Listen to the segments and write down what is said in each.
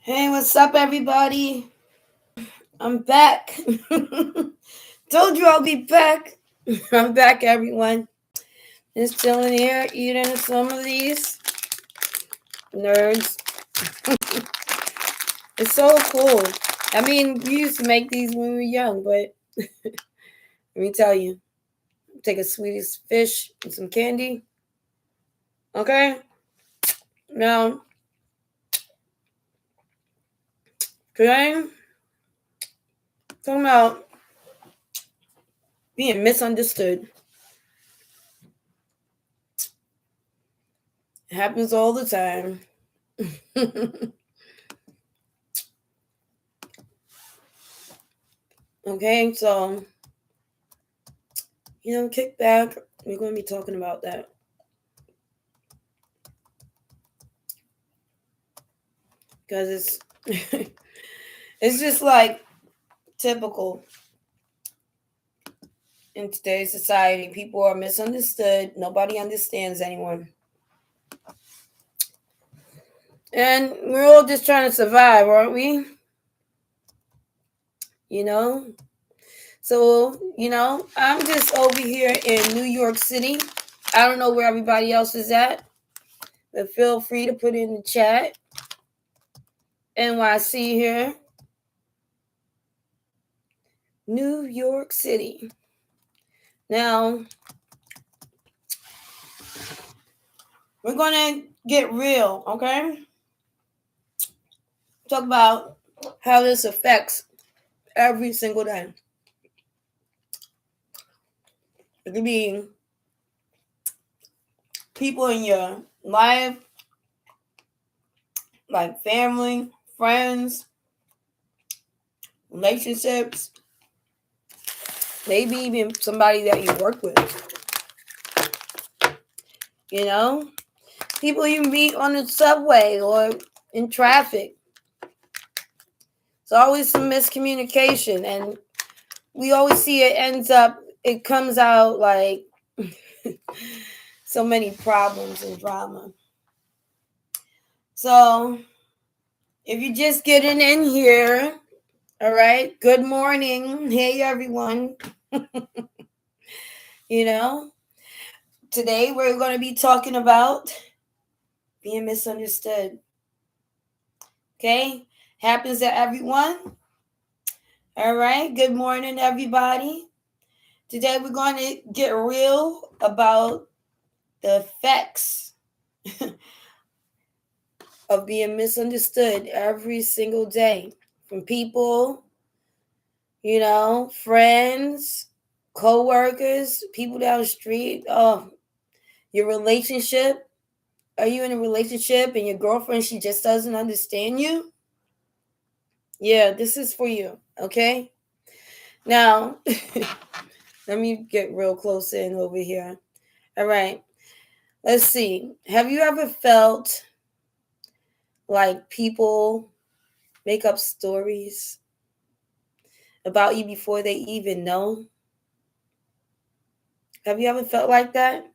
Hey, what's up, everybody? I'm back. Told you I'll be back. I'm back, everyone. Just chilling here, eating some of these nerds. It's so cool. I mean, we used to make these when we were young, but let me tell you, take a Swedish fish and some candy. Okay? Now, today, talking about being misunderstood. It happens all the time. Okay, so, kick back. We're going to be talking about that. Because it's it's just like typical in today's society. People are misunderstood. Nobody understands anyone. And we're all just trying to survive, aren't we? So, I'm just over here in New York City. I don't know where everybody else is at, but feel free to put in the chat. NYC here. New York City. Now, we're going to get real, okay? Talk about how this affects every single day. It could be people in your life, like family, friends, relationships, maybe even somebody that you work with. People you meet on the subway or in traffic. It's always some miscommunication, and we always see it comes out like so many problems and drama. So, if you're just getting in here, all right, good morning. Hey, everyone. Today we're going to be talking about being misunderstood. Okay? Happens to everyone. All right, good morning, everybody. Today we're going to get real about the effects of being misunderstood every single day from people, friends, co-workers, people down the street. Your relationship. Are you in a relationship and your girlfriend, she just doesn't understand you? Yeah, this is for you, okay? Now, let me get real close in over here. All right, let's see. Have you ever felt like people make up stories about you before they even know? Have you ever felt like that?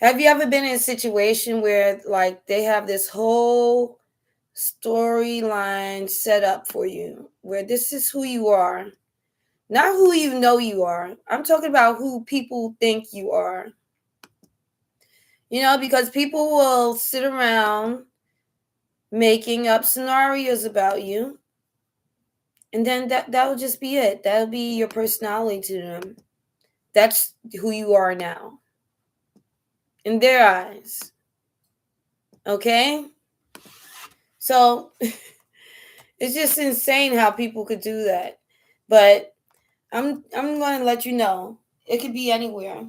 Have you ever been in a situation where like they have this whole storyline set up for you where this is who you are, not who you know you are. I'm talking about who people think you are. Because people will sit around making up scenarios about you, and then that will just be it. That'll be your personality to them. That's who you are now in their eyes. Okay? So it's just insane how people could do that. But I'm going to let you know, it could be anywhere.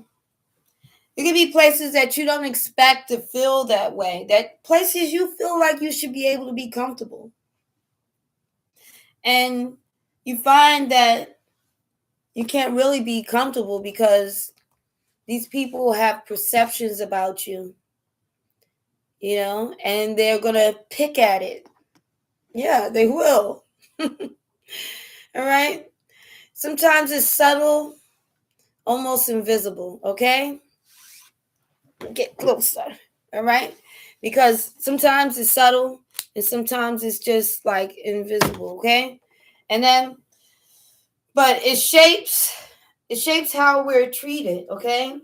It could be places that you don't expect to feel that way. That places you feel like you should be able to be comfortable. And you find that you can't really be comfortable because these people have perceptions about you, and they're going to pick at it. Yeah, they will. All right? Sometimes it's subtle, almost invisible, okay? Get closer, all right? Because sometimes it's subtle and sometimes it's just like invisible, okay? And then, but it shapes how we're treated, okay?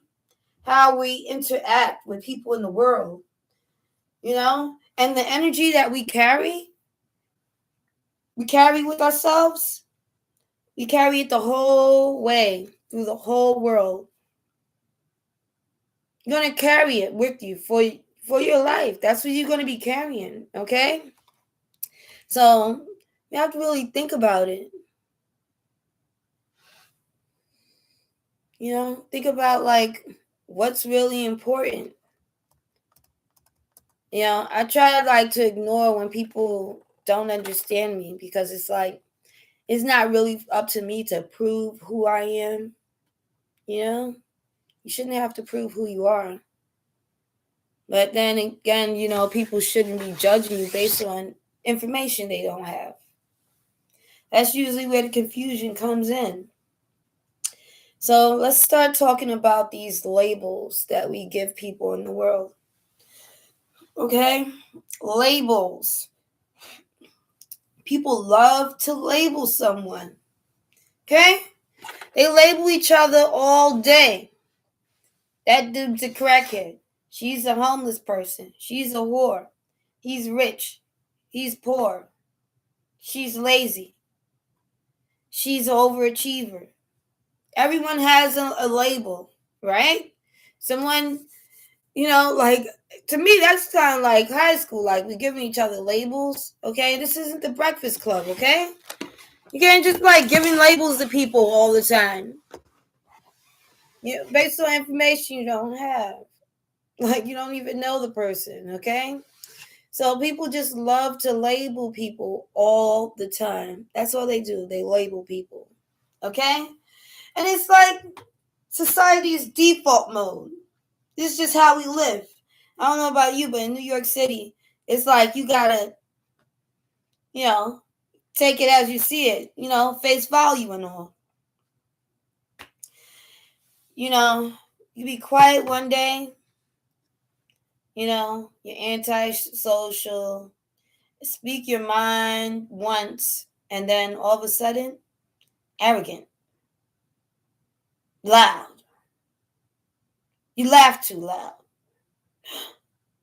How we interact with people in the world, and the energy that we carry with ourselves, we carry it the whole way through the whole world. You're going to carry it with you for your life. That's what you're going to be carrying, okay? So you have to really think about it. Think about like what's really important. I try like to ignore when people don't understand me, because it's like it's not really up to me to prove who I am. You shouldn't have to prove who you are. But then again, people shouldn't be judging you based on information they don't have. That's usually where the confusion comes in. So let's start talking about these labels that we give people in the world. Okay? Labels. People love to label someone. Okay? They label each other all day. That dude's a crackhead. She's a homeless person. She's a whore. He's rich. He's poor. She's lazy. She's an overachiever. Everyone has a label, right? Someone, like, to me, that's kind of like high school. Like, we're giving each other labels, okay? This isn't the Breakfast Club, okay? You can't just, like, giving labels to people all the time. Based on information you don't have. Like, you don't even know the person, okay? So people just love to label people all the time. That's all they do. They label people, okay? And it's like society's default mode. This is just how we live. I don't know about you, but in New York City, it's like you gotta, take it as you see it, face value and all. You be quiet one day, you're antisocial, speak your mind once, and then all of a sudden, arrogant, loud. You laugh too loud.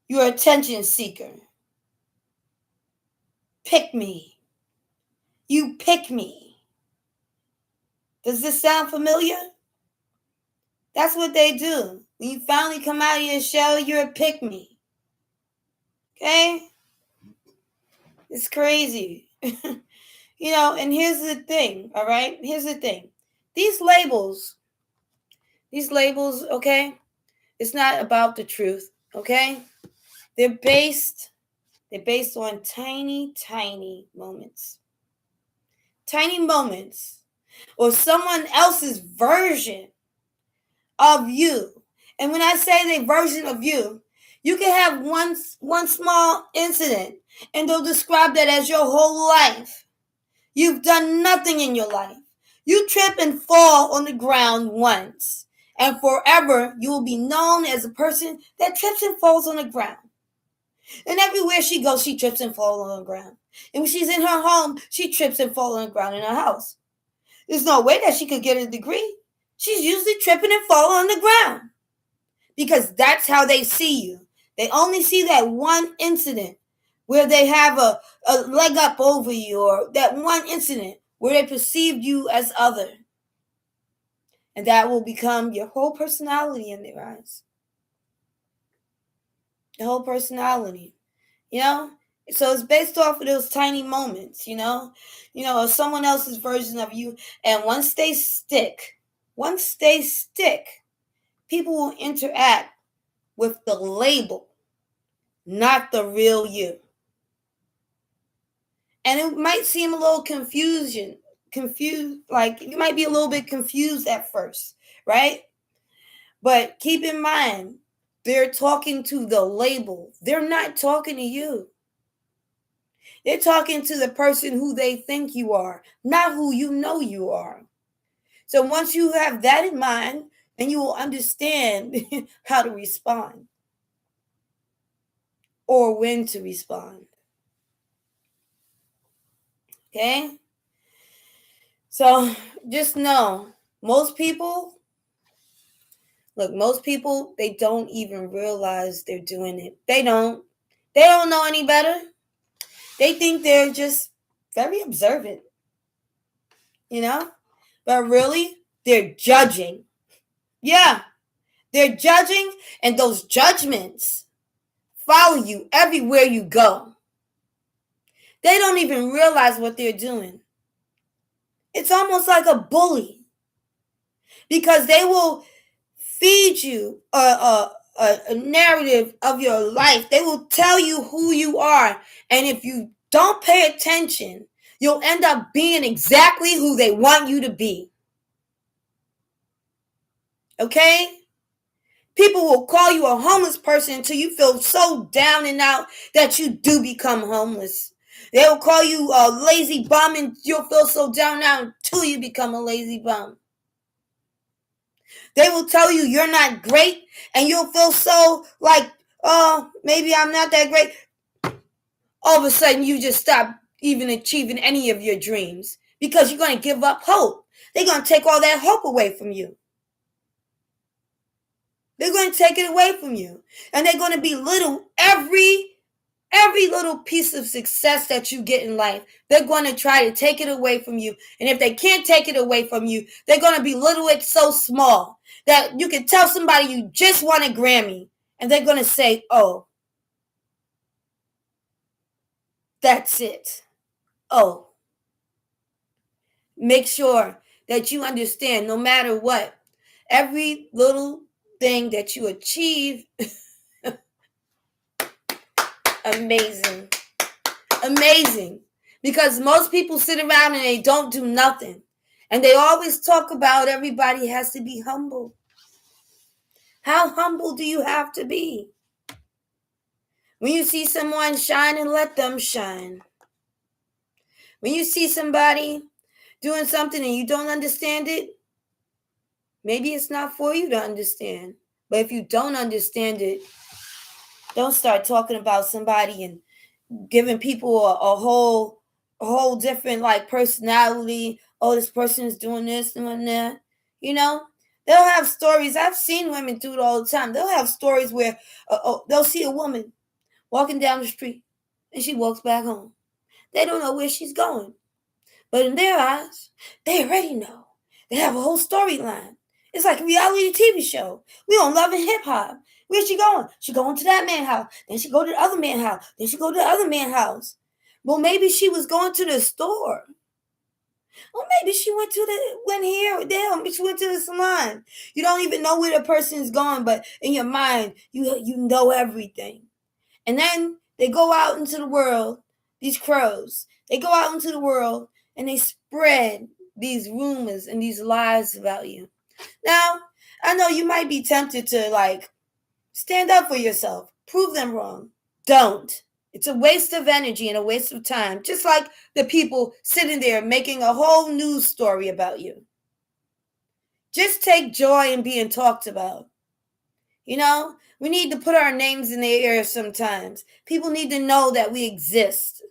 You're an attention seeker. Pick me. You pick me. Does this sound familiar? That's what they do. When you finally come out of your shell, you're a pick me. Okay? It's crazy. And here's the thing, all right? Here's the thing. These labels, okay? It's not about the truth, okay? They're based on tiny, tiny moments. Tiny moments, or someone else's version of you. And when I say their version of you, you can have one small incident and they'll describe that as your whole life. You've done nothing in your life. You trip and fall on the ground once, and forever you will be known as a person that trips and falls on the ground. And everywhere she goes, she trips and falls on the ground. And when she's in her home, she trips and falls on the ground in her house. There's no way that she could get a degree. She's usually tripping and falling on the ground. Because that's how they see you. They only see that one incident where they have a leg up over you, or that one incident where they perceived you as other. And that will become your whole personality in their eyes. Your whole personality. So it's based off of those tiny moments, of someone else's version of you. And once they stick, people will interact with the label, not the real you. And it might seem a little confused, like you might be a little bit confused at first, right? But keep in mind, they're talking to the label. They're not talking to you. They're talking to the person who they think you are, not who you know you are. So once you have that in mind, then you will understand how to respond or when to respond. Okay? So just know, most people, they don't even realize they're doing it. They don't know any better. They think they're just very observant, but really, they're judging. Yeah, they're judging, and those judgments follow you everywhere you go. They don't even realize what they're doing. It's almost like a bully, because they will feed you a narrative of your life. They will tell you who you are. And if you don't pay attention, you'll end up being exactly who they want you to be. Okay? People will call you a homeless person until you feel so down and out that you do become homeless. They will call you a lazy bum and you'll feel so down and out until you become a lazy bum. They will tell you you're not great and you'll feel so like, oh, maybe I'm not that great. All of a sudden, you just stop even achieving any of your dreams because you're going to give up hope. They're going to take all that hope away from you. They're going to take it away from you. And they're going to belittle every little piece of success that you get in life. They're going to try to take it away from you. And if they can't take it away from you, they're going to belittle it so small that you can tell somebody you just won a Grammy. And they're going to say, oh, that's it. Oh. Make sure that you understand, no matter what, every little thing that you achieve, amazing. Amazing. Because most people sit around and they don't do nothing. And they always talk about everybody has to be humble. How humble do you have to be? When you see someone shine, and let them shine. When you see somebody doing something and you don't understand it, maybe it's not for you to understand. But if you don't understand it, don't start talking about somebody and giving people a whole different like personality. Oh, this person is doing this and that. They'll have stories. I've seen women do it all the time. They'll have stories where they'll see a woman walking down the street and she walks back home. They don't know where she's going. But in their eyes, they already know. They have a whole storyline. It's like a reality TV show. We on Love and Hip Hop. Where's she going? She going to that man's house. Then she go to the other man's house. Then she go to the other man's house. Well, maybe she was going to the store. Or maybe she went here or there. Maybe she went to the salon. You don't even know where the person is going, but in your mind, you know everything. And then they go out into the world, these crows. They go out into the world and they spread these rumors and these lies about you. Now, I know you might be tempted to stand up for yourself, prove them wrong. Don't. It's a waste of energy and a waste of time, just like the people sitting there making a whole news story about you. Just take joy in being talked about. We need to put our names in the air sometimes. People need to know that we exist.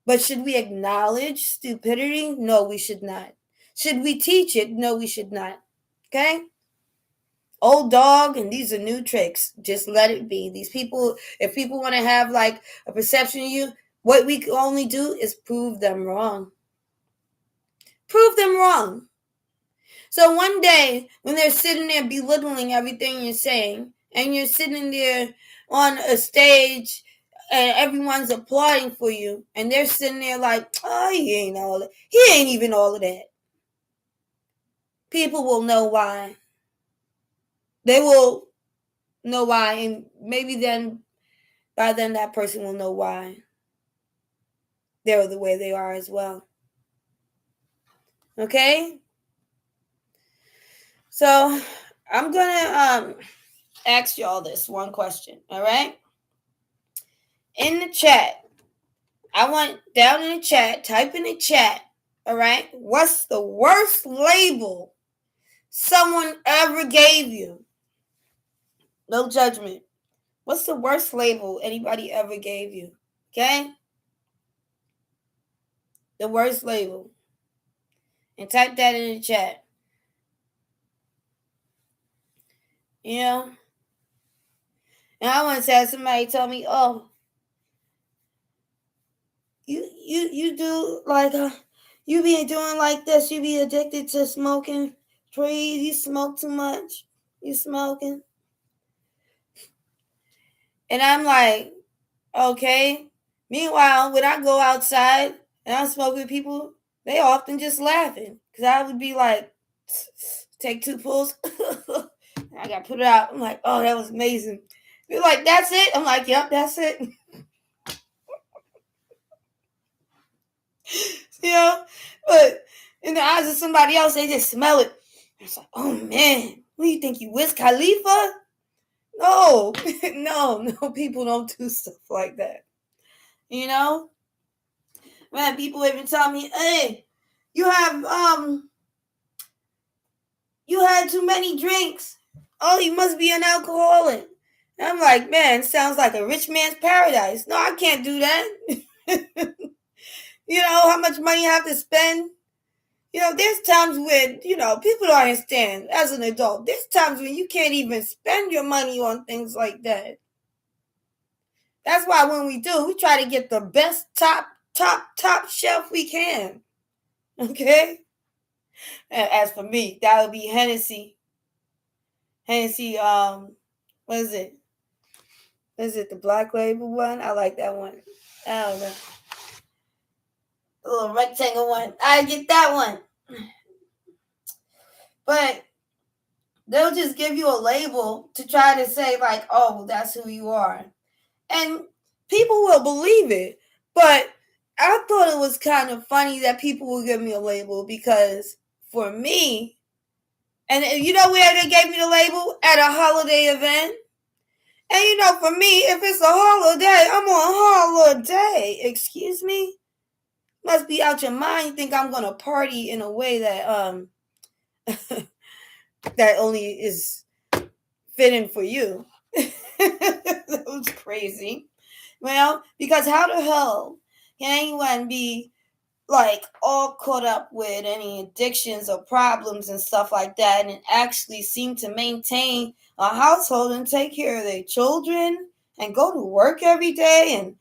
But should we acknowledge stupidity? No, we should not. Should we teach it? No, we should not. Okay? Old dog, and these are new tricks. Just let it be. These people, if people want to have a perception of you, what we can only do is prove them wrong. Prove them wrong. So one day, when they're sitting there belittling everything you're saying, and you're sitting there on a stage and everyone's applauding for you, and they're sitting there like, oh, he ain't even all of that. People will know why. They will know why, and maybe by then that person will know why they're the way they are as well. Okay? So I'm gonna ask y'all this one question, all right? In the chat, I want down in the chat, type in the chat, all right? What's the worst label someone ever gave you? No judgment. What's the worst label anybody ever gave you? Okay? The worst label. And type that in the chat. You know? And I once had somebody tell me, oh, you do like you be doing like this, you be addicted to smoking trees, you smoke too much, you smoking. And I'm like, okay. Meanwhile, when I go outside and I smoke with people, they often just laughing. Because I would be like, take 2 pulls. I got to put it out. I'm like, oh, that was amazing. They're like, that's it? I'm like, yep, that's it. You know? But in the eyes of somebody else, they just smell it. It's like, oh, man. What do you think? You Wiz Khalifa? No. no. People don't do stuff like that. You know? Man, people even tell me, hey, you had too many drinks. Oh, you must be an alcoholic. And I'm like, man, sounds like a rich man's paradise. No, I can't do that. You know how much money I have to spend? You know, there's times when, people don't understand as an adult. There's times when you can't even spend your money on things like that. That's why when we do, we try to get the best top shelf we can. Okay? And as for me, that would be Hennessy. Hennessy, what is it? Is it the black label one? I like that one. I don't know. The little rectangle one. I get that one. But they'll just give you a label to try to say, like, oh, that's who you are. And people will believe it. But I thought it was kind of funny that people will give me a label because for me, and you know where they gave me the label? At a holiday event. And for me, if it's a holiday, I'm on holiday. Excuse me? Must be out your mind. You think I'm gonna party in a way that that only is fitting for you. That was crazy. Well, because how the hell can anyone be like all caught up with any addictions or problems and stuff like that and actually seem to maintain a household and take care of their children and go to work every day and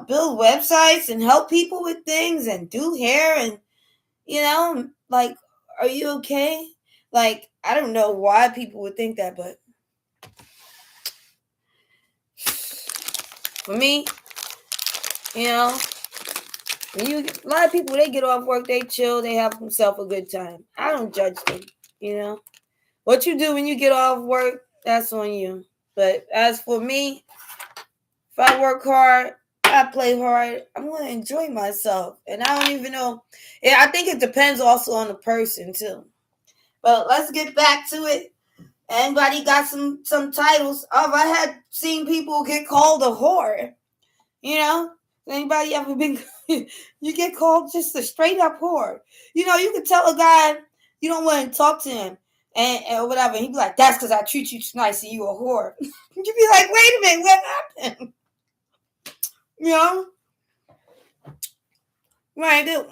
build websites and help people with things and do hair and like, are you okay? Like, I don't know why people would think that, but for me, a lot of people, they get off work, they chill, they have themselves a good time. I don't judge them. What you do when you get off work, that's on you. But as for me, if I work hard, I play hard, I'm going to enjoy myself. And I don't even know. Yeah, I think it depends also on the person too. But let's get back to it. Anybody got some titles? Oh, I had seen people get called a whore. Anybody ever been? You get called just a straight up whore. You can tell a guy you don't want to talk to him and whatever. And he'd be like, "That's because I treat you too nice and you a whore." You'd be like, "Wait a minute, what happened?" Right?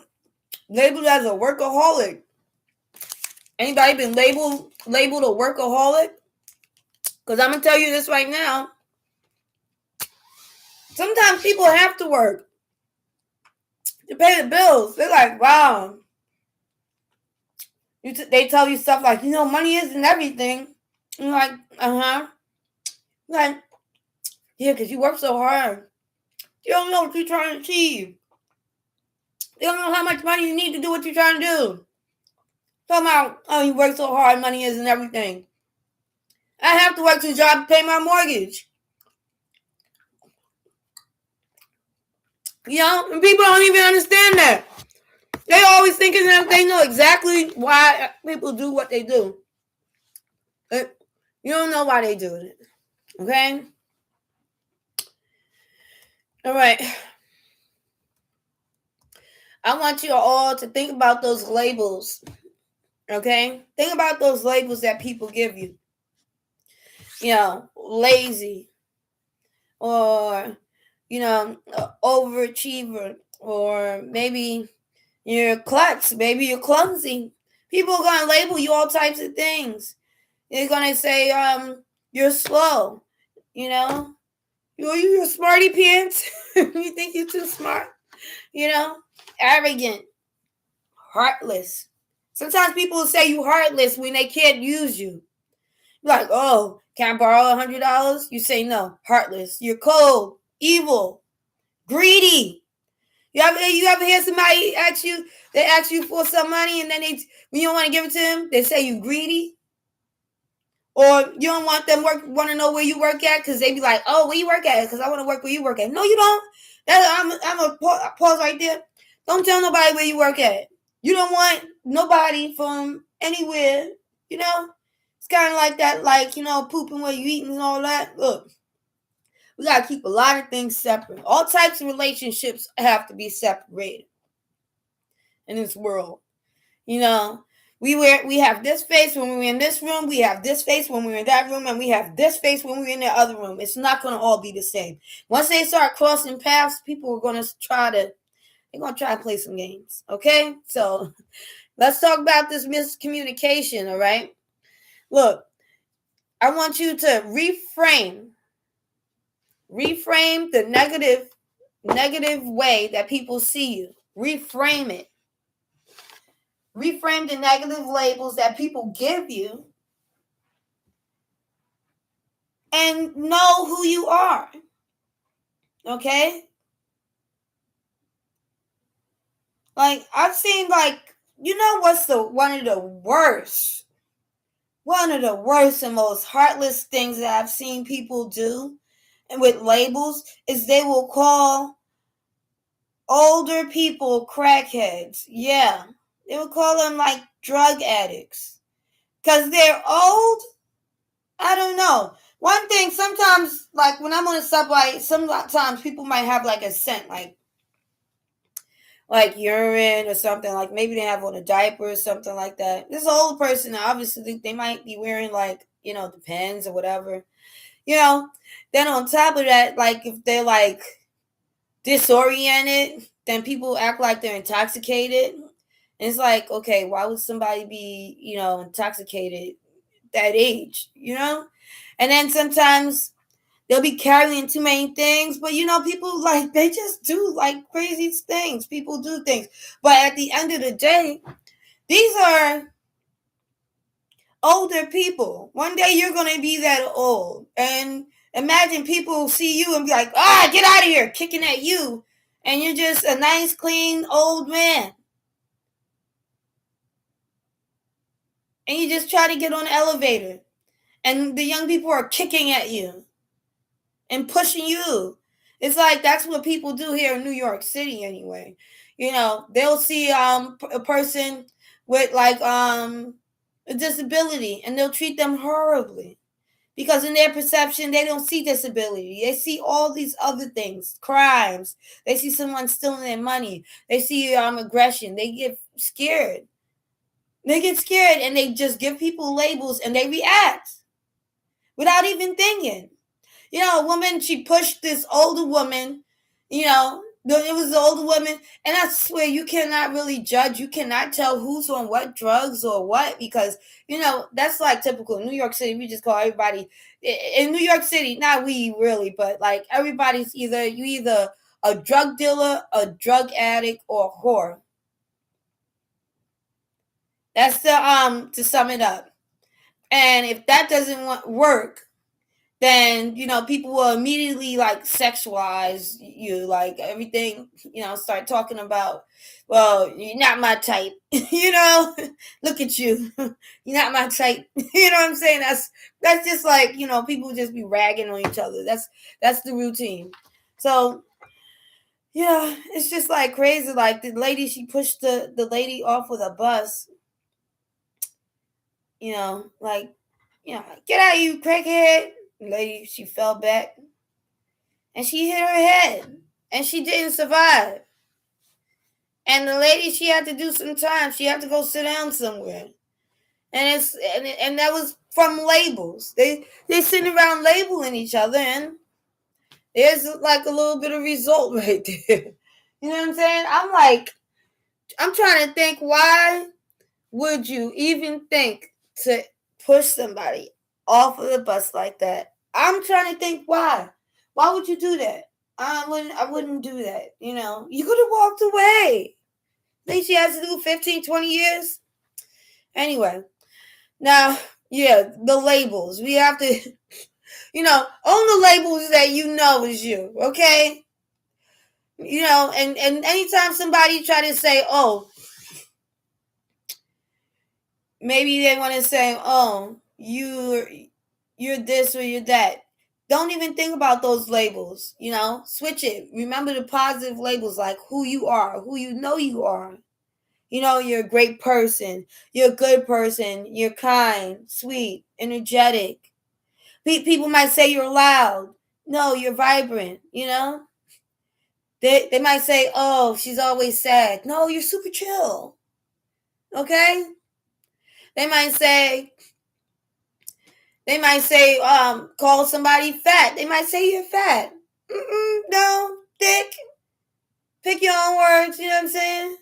Labeled as a workaholic. Anybody been labeled a workaholic? Because I'm gonna tell you this right now. Sometimes people have to work to pay the bills. They're like, wow. They tell you stuff like, money isn't everything. I'm like, uh-huh. Like, yeah, because you work so hard. You don't know what you're trying to achieve. You don't know how much money you need to do what you're trying to do. Talking about, oh, you work so hard, money isn't everything. I have to work to a job to pay my mortgage. And people don't even understand that. They always thinking that they know exactly why people do what they do. But you don't know why they do it. Okay? All right. I want you all to think about those labels. Okay? Think about those labels that people give you. Lazy. Or, overachiever. Or maybe You're klutz, maybe you're clumsy. People are gonna label you all types of things. They're gonna say, you're slow, you know, you're smarty pants. You think you're too smart, arrogant, heartless. Sometimes people will say you heartless when they can't use you. Like, oh, can I borrow $100? You say no, heartless. You're cold, evil, greedy. You ever hear somebody they ask you for some money, and then when you don't want to give it to them, they say you greedy? Or you don't want them want to know where you work at, because they be like, oh, where you work at? Because I want to work where you work at. No, you don't. I'm a pause right there. Don't tell nobody where you work at. You don't want nobody from anywhere, It's kind of like that, like, pooping where you eating and all that. Look, we got to keep a lot of things separate. All types of relationships have to be separated in this world. We have this face when we're in this room, we have this face when we're in that room, and we have this face when we're in the other room. It's not going to all be the same. Once they start crossing paths, people are going to try to play some games. Okay? So let's talk about this miscommunication, all right? Look, I want you to reframe the negative way that people see you. Reframe it. Reframe the negative labels that people give you, and know who you are. Okay? Like, I've seen, like, what's one of the worst and most heartless things that I've seen people do, and with labels, is they will call older people crackheads. Yeah. They would call them like drug addicts. Because they're old. I don't know. One thing, sometimes, like when I'm on a subway, sometimes people might have like a scent, like urine or something, like maybe they have on a diaper or something like that. This old person, obviously, they might be wearing like, Depends or whatever. Then on top of that, like if they're like disoriented, then people act like they're intoxicated. And it's like, okay, why would somebody be, intoxicated that age, And then sometimes they'll be carrying too many things, but people, like, they just do like crazy things. People do things. But at the end of the day, these are older people. One day you're going to be that old. And imagine people see you and be like, get out of here, kicking at you. And you're just a nice, clean, old man. And you just try to get on the elevator. And the young people are kicking at you and pushing you. It's like that's what people do here in New York City anyway. They'll see a person with like a disability, and they'll treat them horribly. Because in their perception, they don't see disability. They see all these other things, crimes. They see someone stealing their money. They see aggression. They get scared. And they just give people labels, and they react without even thinking. A woman, she pushed this older woman, it was the older woman, and I swear you cannot really judge. You cannot tell who's on what drugs or what, because, that's like typical New York City. We just call everybody in New York City, not we really, but like everybody's either a drug dealer, a drug addict, or a whore. That's to sum it up. And if that doesn't work, then people will immediately like sexualize you, like everything, start talking about, well, you're not my type. Look at you. You're not my type. You know what I'm saying? That's just like, people just be ragging on each other. That's the routine. So yeah, it's just like crazy. Like the lady, she pushed the lady off with a bus, like, get out, you crackhead. Lady, she fell back and she hit her head, and she didn't survive. And the lady, she had to do some time. She had to go sit down somewhere. And that was from labels. They sitting around labeling each other, and there's like a little bit of result right there. You know what I'm saying? I'm like, I'm trying to think, why would you even think to push somebody off of the bus like that? I'm trying to think, why. Why would you do that? I wouldn't do that. You could have walked away. I think she has to do 15, 20 years. Anyway, now, yeah, the labels. We have to, own the labels that is you, okay? And anytime somebody try to say, oh, maybe they want to say, oh, you're this or you're that. Don't even think about those labels, switch it. Remember the positive labels, like who you are, who you are. You're a great person. You're a good person. You're kind, sweet, energetic. People might say you're loud. No, you're vibrant, They might say, oh, she's always sad. No, you're super chill. Okay? They might say, call somebody fat. They might say you're fat. No, thick. Pick your own words, you know what I'm saying?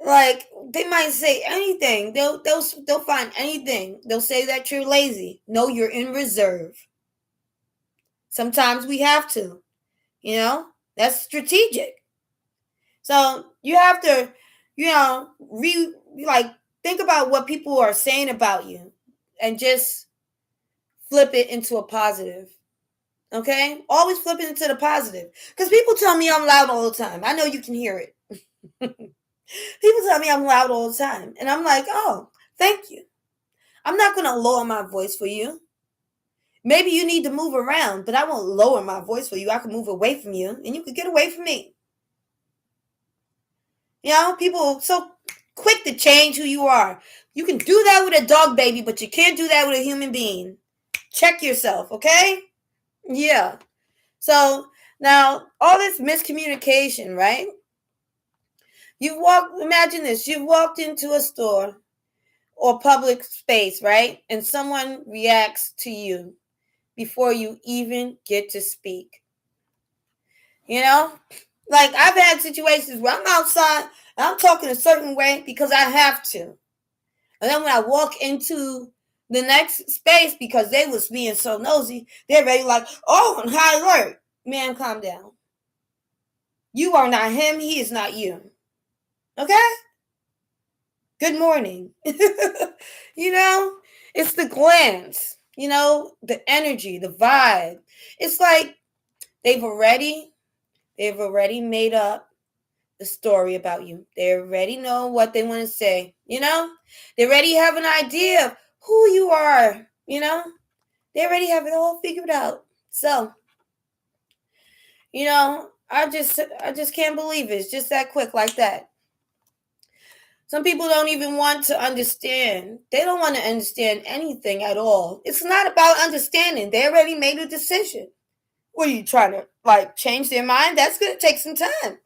Like, they might say anything. They'll find anything. They'll say that you're lazy. No, you're in reserve. Sometimes we have to. That's strategic. So you have to, think about what people are saying about you and just flip it into a positive. Okay? Always flip it into the positive. Because people tell me I'm loud all the time. I know you can hear it. People tell me I'm loud all the time. And I'm like, oh, thank you. I'm not going to lower my voice for you. Maybe you need to move around, but I won't lower my voice for you. I can move away from you, and you can get away from me. People so quick to change who you are. You can do that with a dog baby, but you can't do that with a human being. Check yourself, okay? Yeah. So now all this miscommunication, right? Imagine this, you've walked into a store or public space, right? And someone reacts to you before you even get to speak. Like, I've had situations where I'm outside and I'm talking a certain way because I have to. And then when I walk into the next space, because they was being so nosy, they're ready like, oh, on high alert. Man, calm down. You are not him. He is not you. Okay? Good morning. It's the glance, the energy, the vibe. It's like they've already made up the story about you. They already know what they want to say, They already have an idea of who you are, They already have it all figured out. So, I just can't believe it. It's just that quick like that. Some people don't even want to understand. They don't want to understand anything at all. It's not about understanding. They already made a decision. What are you trying to, change their mind? That's going to take some time.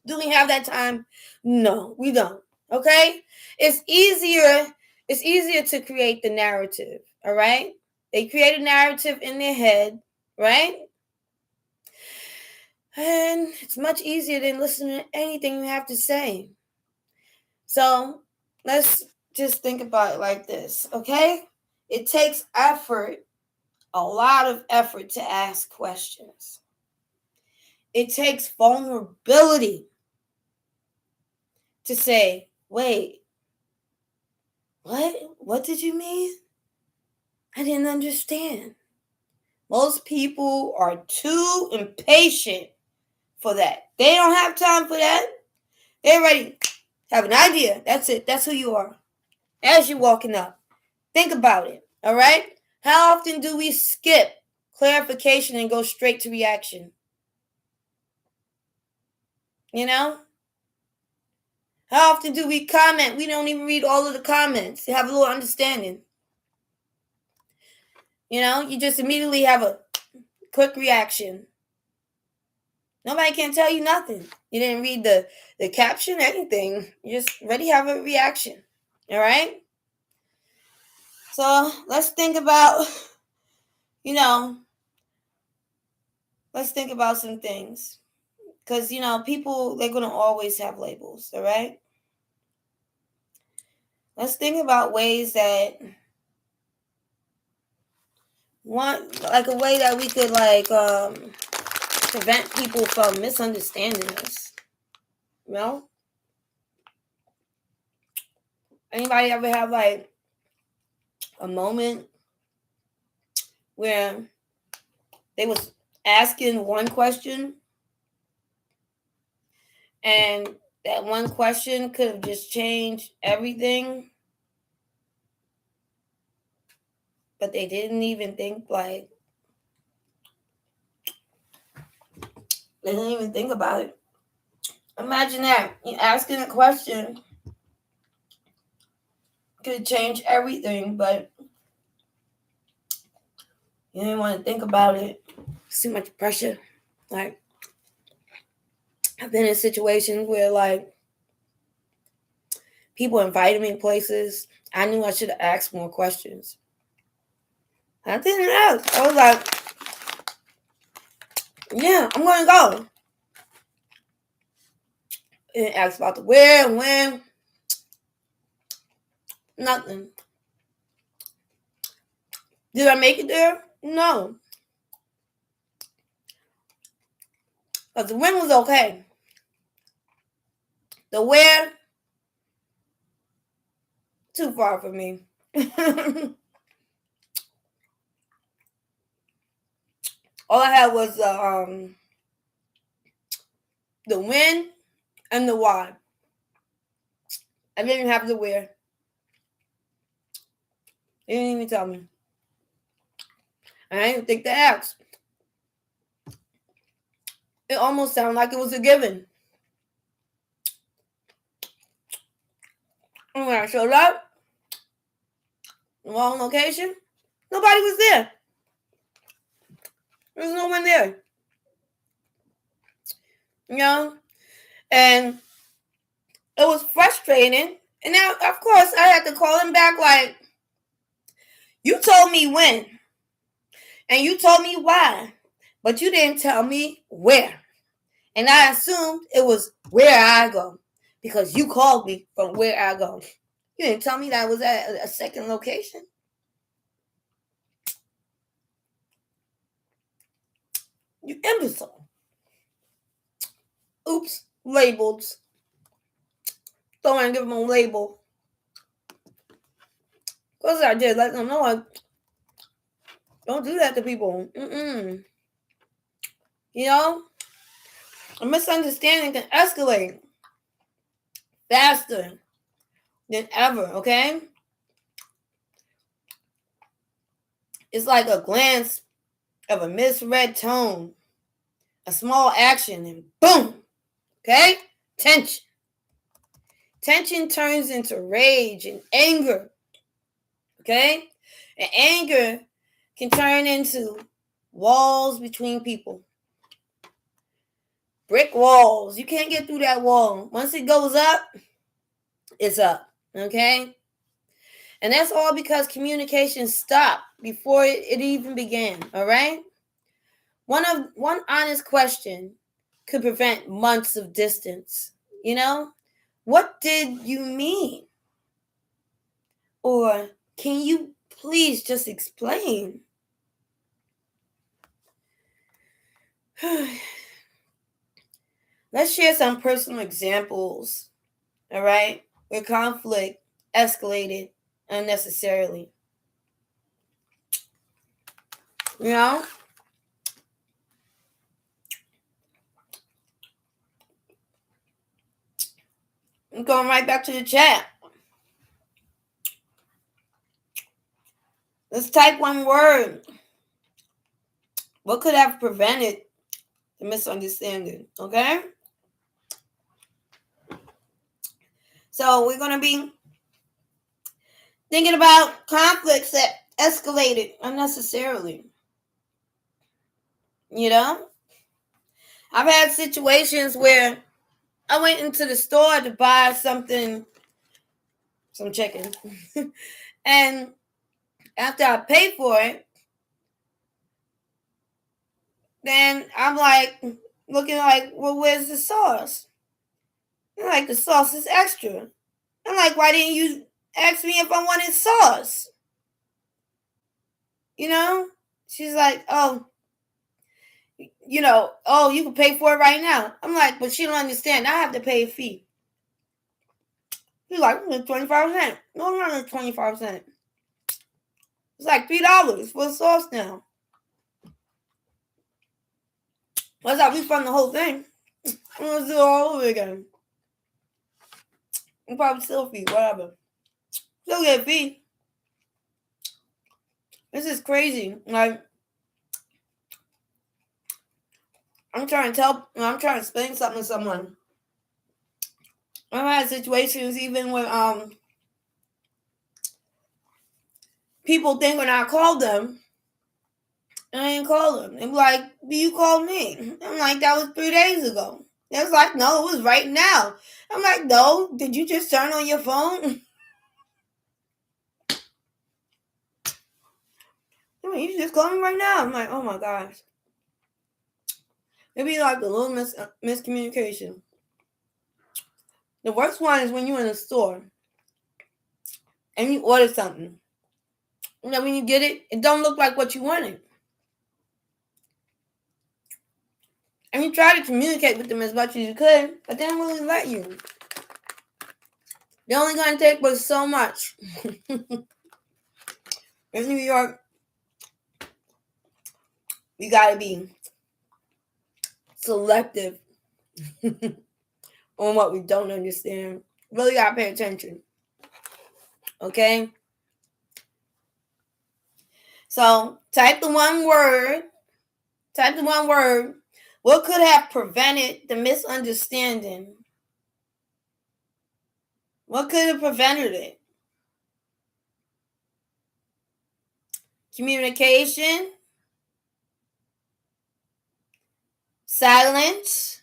Do we have that time? No, we don't. Okay? It's easier to create the narrative, all right? They create a narrative in their head, right? And it's much easier than listening to anything you have to say. So let's just think about it like this, okay? It takes effort, a lot of effort, to ask questions. It takes vulnerability to say, wait, what? What did you mean? I didn't understand. Most people are too impatient for that. They don't have time for that. They're ready. Have an idea. That's it. That's who you are. As you're walking up, think about it. All right? How often do we skip clarification and go straight to reaction? How often do we comment? We don't even read all of the comments to have a little understanding. You just immediately have a quick reaction. Nobody can tell you nothing. You didn't read the caption, anything. You just ready to have a reaction. All right? So let's think about, let's think about some things. Because, people, they're going to always have labels, all right? Let's think about ways that, a way that we could, prevent people from misunderstanding us. Anybody ever have, a moment where they was asking one question, and that one question could have just changed everything, but they didn't even think, they didn't even think about it. Imagine that. You're asking a question could change everything, but you didn't want to think about it. It's too much pressure. I've been in situations where, people invited me places. I knew I should have asked more questions. I didn't ask. I was like, yeah, I'm going to go. And ask about the where and when. Nothing. Did I make it there? No. Because the when was okay. The where, too far for me. All I had was the when and the why. I didn't have the where. They didn't even tell me. I didn't think to ask. It almost sounded like it was a given. And when I showed up, the wrong location, nobody was there. There was no one there. And it was frustrating. And now, of course, I had to call him back you told me when. And you told me why. But you didn't tell me where. And I assumed it was where I go. Because you called me from where I go. You didn't tell me that I was at a second location. You imbecile. Oops. Labeled. Don't want to give them a label. Of course I did. Let them know don't do that to people. A misunderstanding can escalate faster than ever, okay? It's like a glance of a misread tone, a small action, and boom, okay? Tension. Tension turns into rage and anger, okay? And anger can turn into walls between people. Brick walls. You can't get through that wall. Once it goes up, it's up, okay? And that's all because communication stopped before it even began, all right? One honest question could prevent months of distance. What did you mean? Or can you please just explain? Let's share some personal examples, all right, where conflict escalated unnecessarily. I'm going right back to the chat. Let's type one word. What could have prevented the misunderstanding? Okay? So we're going to be thinking about conflicts that escalated unnecessarily. I've had situations where I went into the store to buy some chicken. And after I paid for it, then I'm like, looking like, well, where's the sauce? And like, the sauce is extra. I'm like, why didn't you ask me if I wanted sauce? You know? She's like, oh, oh, you can pay for it right now. I'm like, but she don't understand. I have to pay a fee. She's like, 25 cents. No, not 25 cents. It's like $3 for the sauce now. Once I refund the whole thing, I'm gonna do it all over again. And probably still fee, whatever. Still get a fee. This is crazy. Like, I'm trying to explain something to someone. I've had situations even with people think when I called them, and I didn't call them. They're like, you called me. I'm like, that was 3 days ago. They was like, no, it was right now. I'm like, no, did you just turn on your phone? You just called me right now. I'm like, oh my gosh. It'd be like a little miscommunication. The worst one is when you're in a store and you order something. When you get it, it don't look like what you wanted. And you try to communicate with them as much as you could, but they don't really let you. They're only going to take but so much. In New York, you got to be selective on what we don't understand. Really got to pay attention. Okay? So, type the one word. What could have prevented the misunderstanding? What could have prevented it? Communication, silence,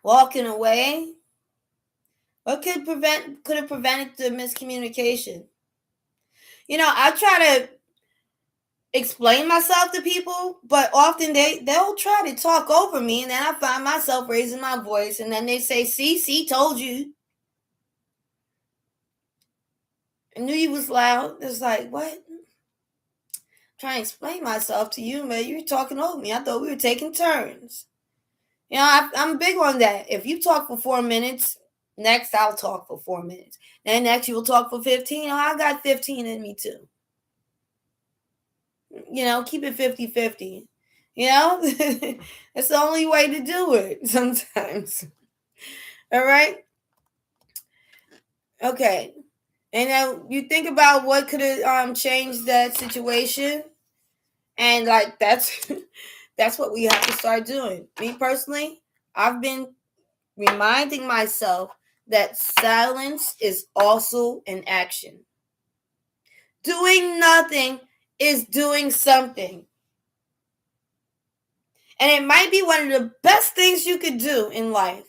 walking away. What could have prevented the miscommunication? I try to explain myself to people, but often they'll try to talk over me, and then I find myself raising my voice, and then they say, see, told you. I knew you was loud. It's like, what? I'm trying to explain myself to you, man. You were talking over me. I thought we were taking turns. I'm big on that. If you talk for 4 minutes, next I'll talk for 4 minutes. Then next you will talk for 15. I got 15 in me too. Keep it 50-50. It's the only way to do it sometimes. All right? Okay. And now you think about what could have changed that situation. And like that's what we have to start doing. Me personally, I've been reminding myself that silence is also an action. Doing nothing is doing something. And it might be one of the best things you could do in life.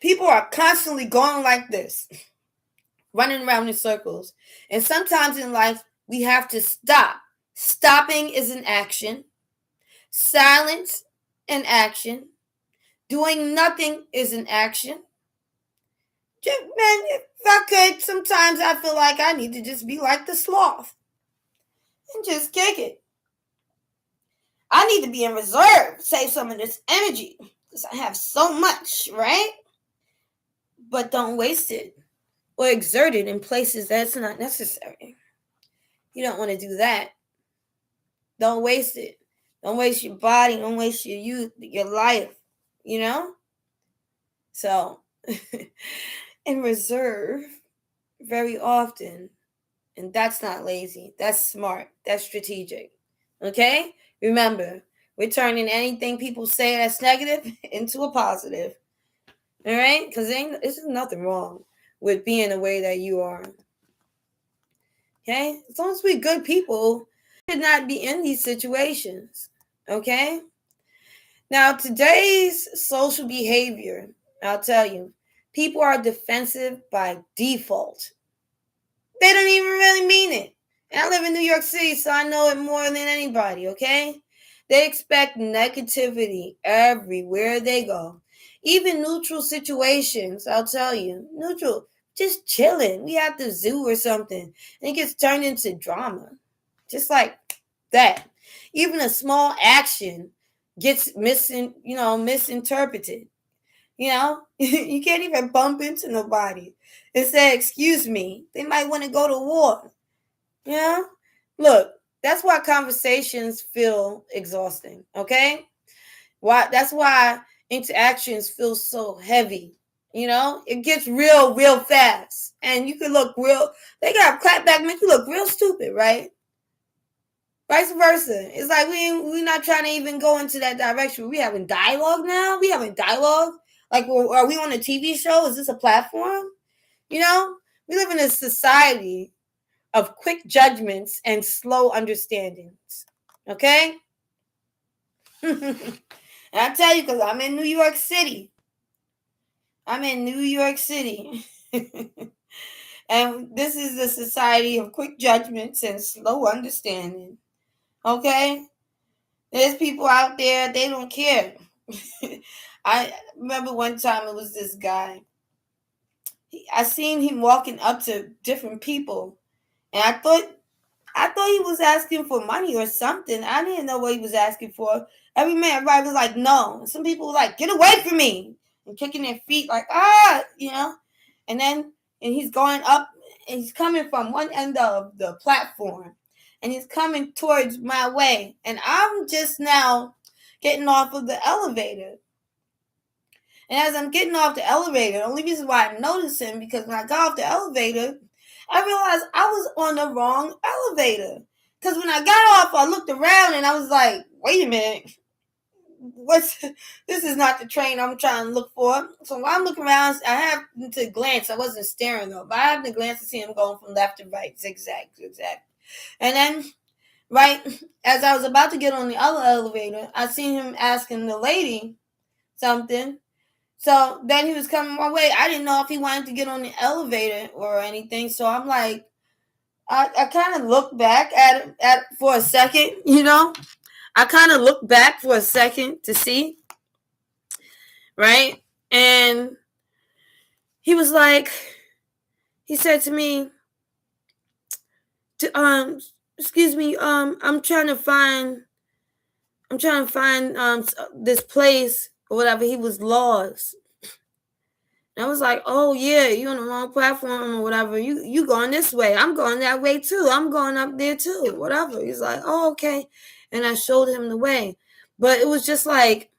People are constantly going like this, running around in circles. And sometimes in life, we have to stop. Stopping is an action. Silence, an action. Doing nothing is an action. Man, if I could, sometimes I feel like I need to just be like the sloth and just kick it. I need to be in reserve, save some of this energy because I have so much, right? But don't waste it or exert it in places that's not necessary. You don't want to do that. Don't waste it. Don't waste your body. Don't waste your youth, your life, So, in reserve very often. And that's not lazy. That's smart. That's strategic. Okay? Remember, we're turning anything people say that's negative into a positive. All right? Because there's nothing wrong with being the way that you are. Okay? As long as we're good people, we should not be in these situations. Okay? Now, today's social behavior, I'll tell you, people are defensive by default. They don't even really mean it. And I live in New York City, so I know it more than anybody, okay? They expect negativity everywhere they go. Even neutral situations, I'll tell you. Neutral, just chilling. We at the zoo or something. And it gets turned into drama. Just like that. Even a small action gets misinterpreted. You can't even bump into nobody and say, excuse me. They might want to go to war. Yeah. Look, that's why conversations feel exhausting. Okay. That's why interactions feel so heavy. It gets real fast. And you can look real, they got clap back, make you look real stupid, right? Vice versa. It's like we're not trying to even go into that direction. We having dialogue now. We having dialogue. Like, are we on a TV show? Is this a platform? We live in a society of quick judgments and slow understandings. Okay? And I tell you, because I'm in New York City. And this is the society of quick judgments and slow understanding. Okay? There's people out there, they don't care. I remember one time it was this guy. I seen him walking up to different people, and I thought he was asking for money or something. I didn't know what he was asking for. Everybody was like, no. Some people were like, get away from me, and kicking their feet like, And then he's going up, and he's coming from one end of the platform, and he's coming towards my way, and I'm just now getting off of the elevator. And as I'm getting off the elevator, the only reason why I noticed him, because when I got off the elevator, I realized I was on the wrong elevator. Because when I got off, I looked around and I was like, wait a minute. This is not the train I'm trying to look for. So when I'm looking around, I have to glance. I wasn't staring though, but I have to glance to see him going from left to right, zigzag. And then, right as I was about to get on the other elevator, I seen him asking the lady something. So then he was coming my way. I didn't know if he wanted to get on the elevator or anything. So I'm like, I kind of looked back at for a second, I kind of looked back for a second to see, right? And he was like, he said to me, excuse me, I'm trying to find this place or whatever. He was lost. And I was like, oh yeah, you on the wrong platform or whatever. You going this way. I'm going that way too. I'm going up there too. Whatever. He's like, oh, okay. And I showed him the way. But it was just like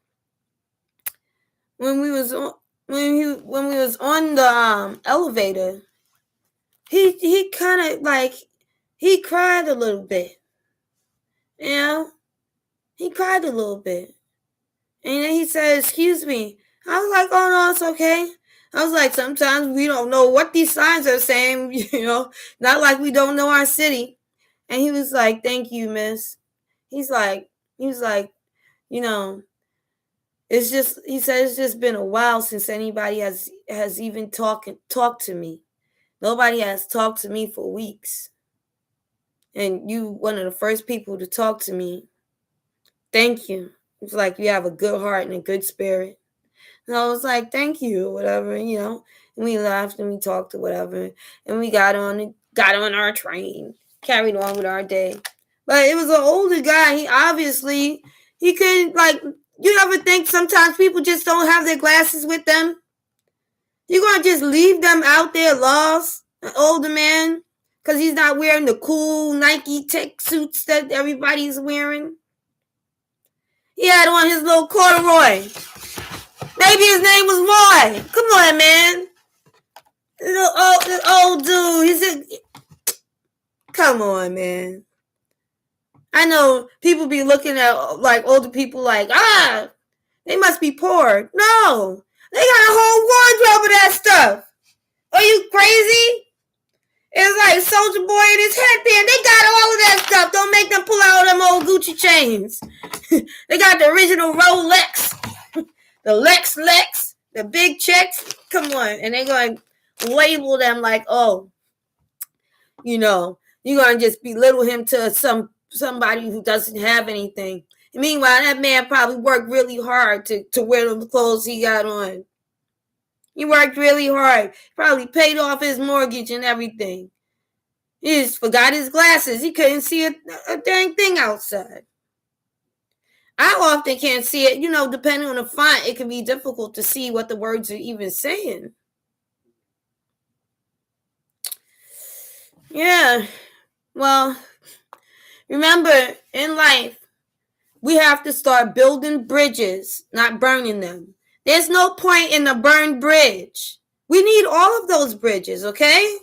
when we was on the elevator, he kind of like he cried a little bit. He cried a little bit. And then he said, excuse me. I was like, oh no, it's okay. I was like, sometimes we don't know what these signs are saying, not like we don't know our city. And he was like, thank you, miss. He was like, it's just, he said, it's just been a while since anybody has even talked to me. Nobody has talked to me for weeks. And you one of the first people to talk to me. Thank you. It's like you have a good heart and a good spirit. And I was like, thank you, whatever, And we laughed and we talked or whatever. And we got on our train, carried on with our day. But it was an older guy. He couldn't, like, you ever think sometimes people just don't have their glasses with them? You're going to just leave them out there lost, an older man, because he's not wearing the cool Nike tech suits that everybody's wearing? He had on his little corduroy. Maybe his name was Roy. Come on, man. This old dude. He said, come on, man. I know people be looking at like older people like, they must be poor. No. They got a whole wardrobe of that stuff. Are you crazy? It's like Soldier Boy and his headband. They got all of that stuff. Don't make them pull out them old Gucci chains. They got the original Rolex. The Lex, the big checks, come on. And they're going to label them like, oh, you're going to just belittle him to somebody who doesn't have anything. Meanwhile, that man probably worked really hard to wear the clothes he got on. He worked really hard. Probably paid off his mortgage and everything. He just forgot his glasses. He couldn't see a dang thing outside. I often can't see it. Depending on the font, it can be difficult to see what the words are even saying. Yeah. Well, remember, in life, we have to start building bridges, not burning them. There's no point in a burned bridge. We need all of those bridges, okay?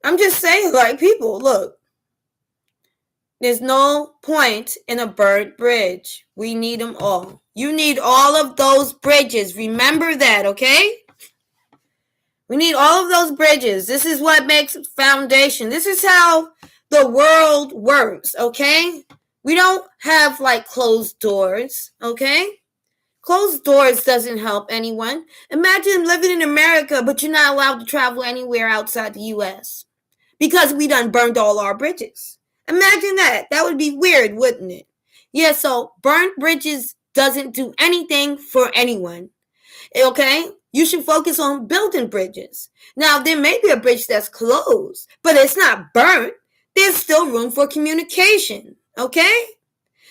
I'm just saying, people, look. There's no point in a burnt bridge. We need them all. You need all of those bridges. Remember that, okay? We need all of those bridges. This is what makes foundation. This is how the world works, okay? We don't have closed doors, okay? Closed doors doesn't help anyone. Imagine living in America, but you're not allowed to travel anywhere outside the U.S. because we done burned all our bridges. Imagine that. That would be weird, wouldn't it? Yeah, so burnt bridges doesn't do anything for anyone. Okay? You should focus on building bridges. Now, there may be a bridge that's closed, but it's not burnt. There's still room for communication. Okay?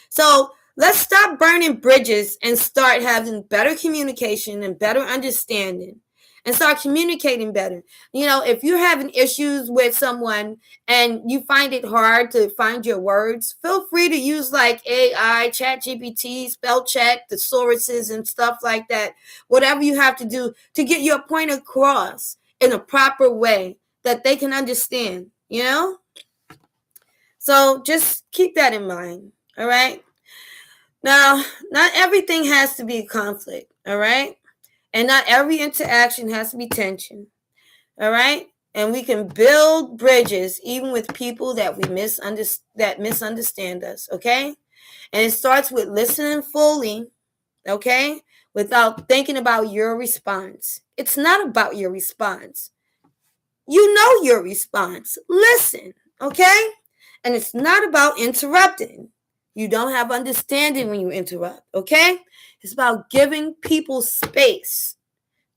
So let's stop burning bridges and start having better communication and better understanding and start communicating better. If you're having issues with someone and you find it hard to find your words, feel free to use AI, ChatGPT, spell check, thesauruses and stuff like that. Whatever you have to do to get your point across in a proper way that they can understand, So just keep that in mind, all right? Now, not everything has to be conflict, all right? And not every interaction has to be tension, all right? And we can build bridges even with people that misunderstand us, okay? And it starts with listening fully, okay? Without thinking about your response. It's not about your response. You know your response. Listen, okay? And it's not about interrupting. You don't have understanding when you interrupt, okay? It's about giving people space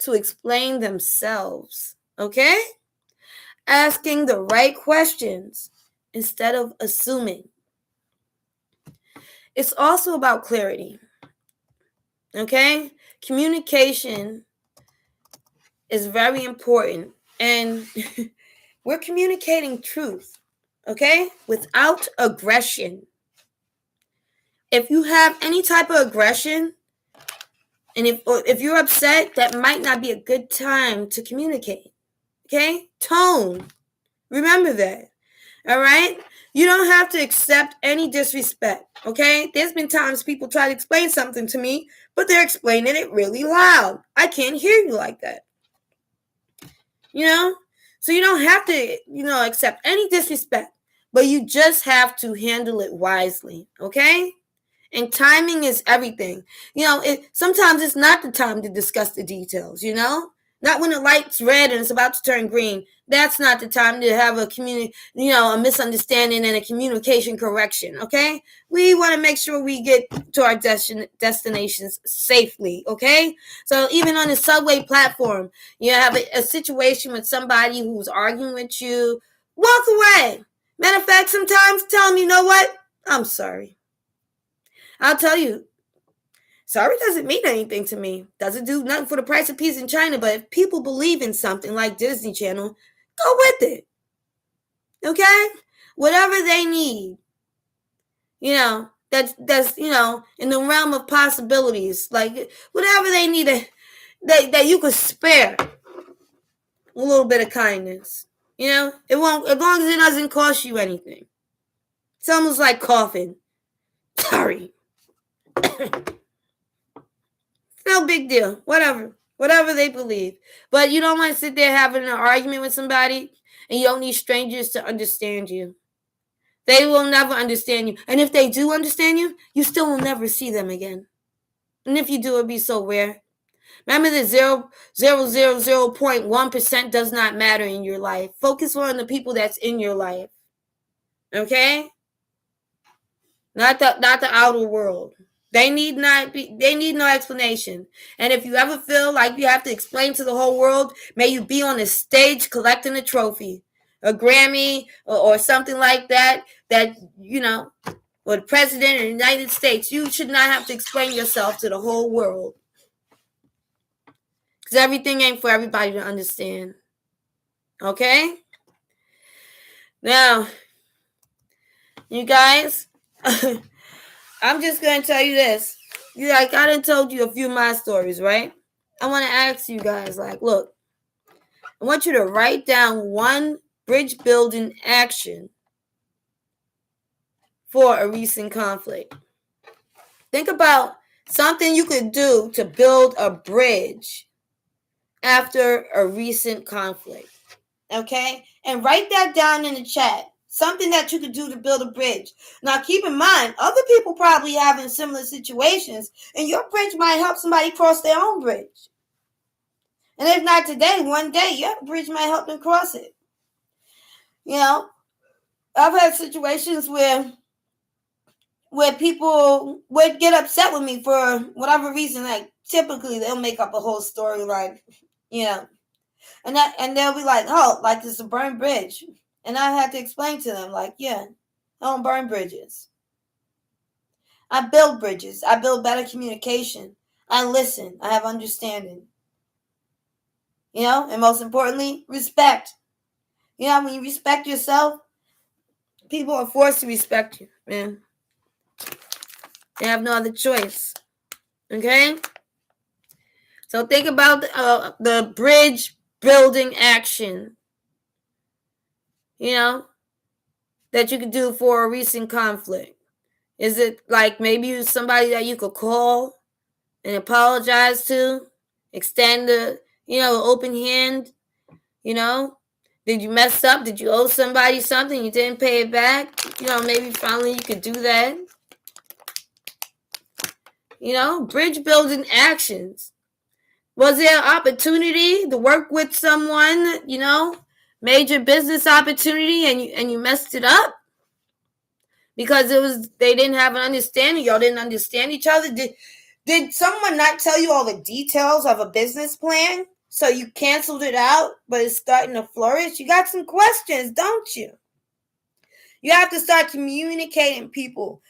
to explain themselves, okay? Asking the right questions instead of assuming. It's also about clarity, okay? Communication is very important, and we're communicating truth, okay? Without aggression. If you have any type of aggression, and if you're upset, that might not be a good time to communicate. Okay? Tone. Remember that. All right? You don't have to accept any disrespect. Okay? There's been times people try to explain something to me, but they're explaining it really loud. I can't hear you like that. So you don't have to, accept any disrespect, but you just have to handle it wisely. Okay? And timing is everything. Sometimes it's not the time to discuss the details, Not when the light's red and it's about to turn green. That's not the time to have a misunderstanding and a communication correction, okay? We want to make sure we get to our destinations safely, okay? So even on the subway platform, you have a situation with somebody who's arguing with you, walk away. Matter of fact, sometimes tell them, you know what? I'm sorry. I'll tell you, sorry doesn't mean anything to me. Doesn't do nothing for the price of peace in China. But if people believe in something like Disney Channel, go with it. Okay? Whatever they need. That's in the realm of possibilities. Whatever they need that you could spare a little bit of kindness. It won't, as long as it doesn't cost you anything. It's almost like coughing. Sorry. No big deal. Whatever they believe. But you don't want to sit there having an argument with somebody, and you don't need strangers to understand you. They will never understand you. And if they do understand you, you still will never see them again. And if you do, it'll be so rare. Remember that 0.1% does not matter in your life. Focus on the people that's in your life. Okay? not the outer world. They need no explanation. And if you ever feel like you have to explain to the whole world, may you be on the stage collecting a trophy, a Grammy or something like that, or the president of the United States. You should not have to explain yourself to the whole world. Because everything ain't for everybody to understand. Okay? Now, you guys, I'm just going to tell you this. I done told you a few of my stories, right? I want to ask you guys, look, I want you to write down one bridge building action for a recent conflict. Think about something you could do to build a bridge after a recent conflict. Okay? And write that down in the chat. Something that you could do to build a bridge. Now, keep in mind, other people probably have in similar situations, and your bridge might help somebody cross their own bridge. And if not today, one day, your bridge might help them cross it. I've had situations where people would get upset with me for whatever reason. Like, typically, they'll make up a whole story, and they'll be like, oh, like it's a burned bridge. And I had to explain to them, yeah, I don't burn bridges. I build bridges. I build better communication. I listen. I have understanding. And most importantly, respect. When you respect yourself, people are forced to respect you, man. They have no other choice. Okay? So think about the bridge building action, that you could do for a recent conflict. Is it like maybe somebody that you could call and apologize to, extend the, open hand, Did you mess up? Did you owe somebody something? You didn't pay it back? Maybe finally you could do that. Bridge building actions. Was there an opportunity to work with someone, major business opportunity, and you messed it up? Because they didn't have an understanding. Y'all didn't understand each other. Did someone not tell you all the details of a business plan? So you canceled it out, but it's starting to flourish? You got some questions, don't you? You have to start communicating with people,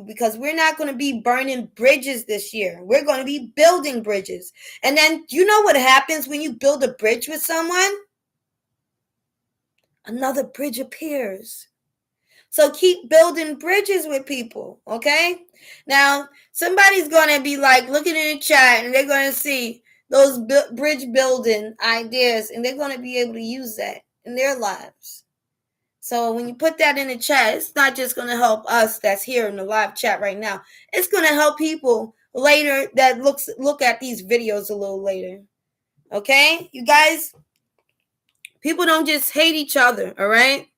because we're not going to be burning bridges this year. We're going to be building bridges. And then you know what happens when you build a bridge with someone? Another bridge appears. So keep building bridges with people, okay? Now, somebody's going to be looking in the chat, and they're going to see those bridge building ideas, and they're going to be able to use that in their lives. So when you put that in the chat, it's not just going to help us that's here in the live chat right now. It's going to help people later that look at these videos a little later. Okay? You guys, people don't just hate each other, all right?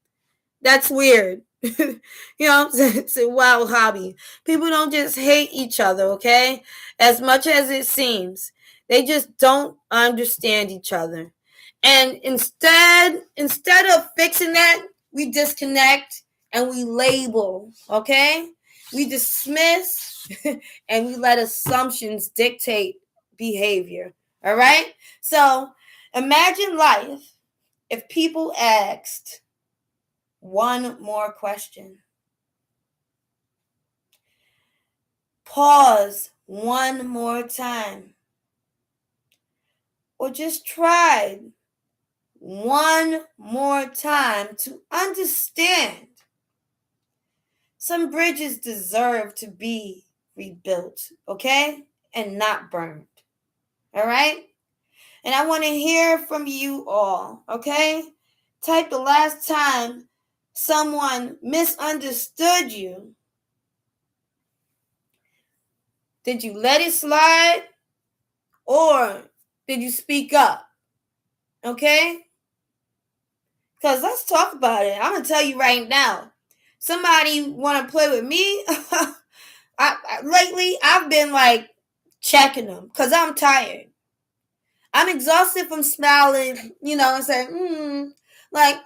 That's weird. It's a wild hobby. People don't just hate each other, okay? As much as it seems. They just don't understand each other. And instead of fixing that, we disconnect and we label, okay? We dismiss and we let assumptions dictate behavior, all right? So imagine life if people asked one more question. Pause one more time. Or just tried one more time to understand. Some bridges deserve to be rebuilt, okay? And not burned. All right? And I want to hear from you all, okay? Type the last time someone misunderstood you. Did you let it slide? Or did you speak up? Okay? Because let's talk about it. I'm going to tell you right now. Somebody want to play with me? Lately, I've been checking them because I'm tired. I'm exhausted from smiling, and saying, what?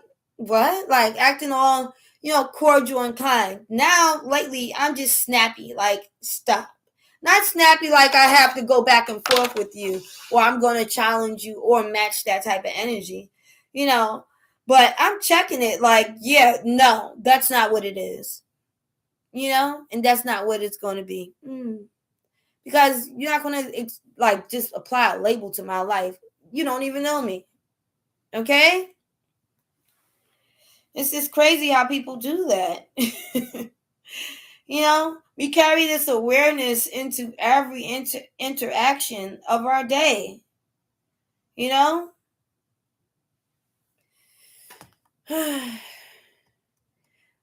Acting all, cordial and kind. Now, lately, I'm just snappy, like, stop. Not snappy like I have to go back and forth with you, or I'm going to challenge you or match that type of energy, But I'm checking it like, yeah, no, that's not what it is, and that's not what it's going to be. Because you're not going to, like, just apply a label to my life. You don't even know me. Okay? It's just crazy how people do that. We carry this awareness into every interaction of our day.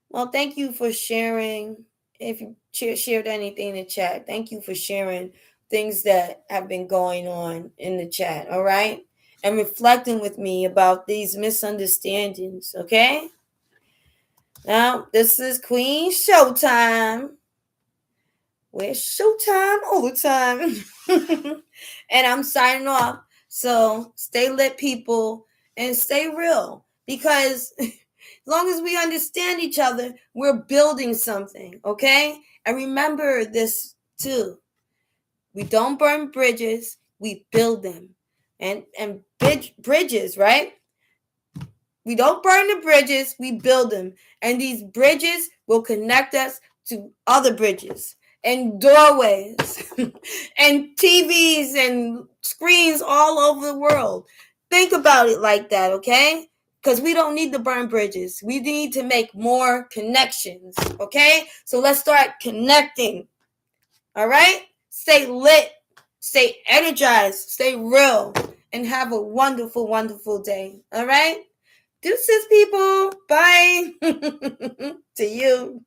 Well, thank you for sharing. If you shared anything in the chat, thank you for sharing things that have been going on in the chat, all right? And reflecting with me about these misunderstandings, okay? Now, this is Queen Showtime. We're Showtime all the time. And I'm signing off. So stay lit, people, and stay real. Because as long as we understand each other, we're building something, okay? And remember this too. We don't burn bridges, we build them. And bridges, right? We don't burn the bridges, we build them. And these bridges will connect us to other bridges and doorways and TVs and screens all over the world. Think about it like that, okay? Because we don't need to burn bridges. We need to make more connections, okay? So let's start connecting, all right? Stay lit, stay energized, stay real, and have a wonderful, wonderful day, all right? Deuces, people. Bye. To you.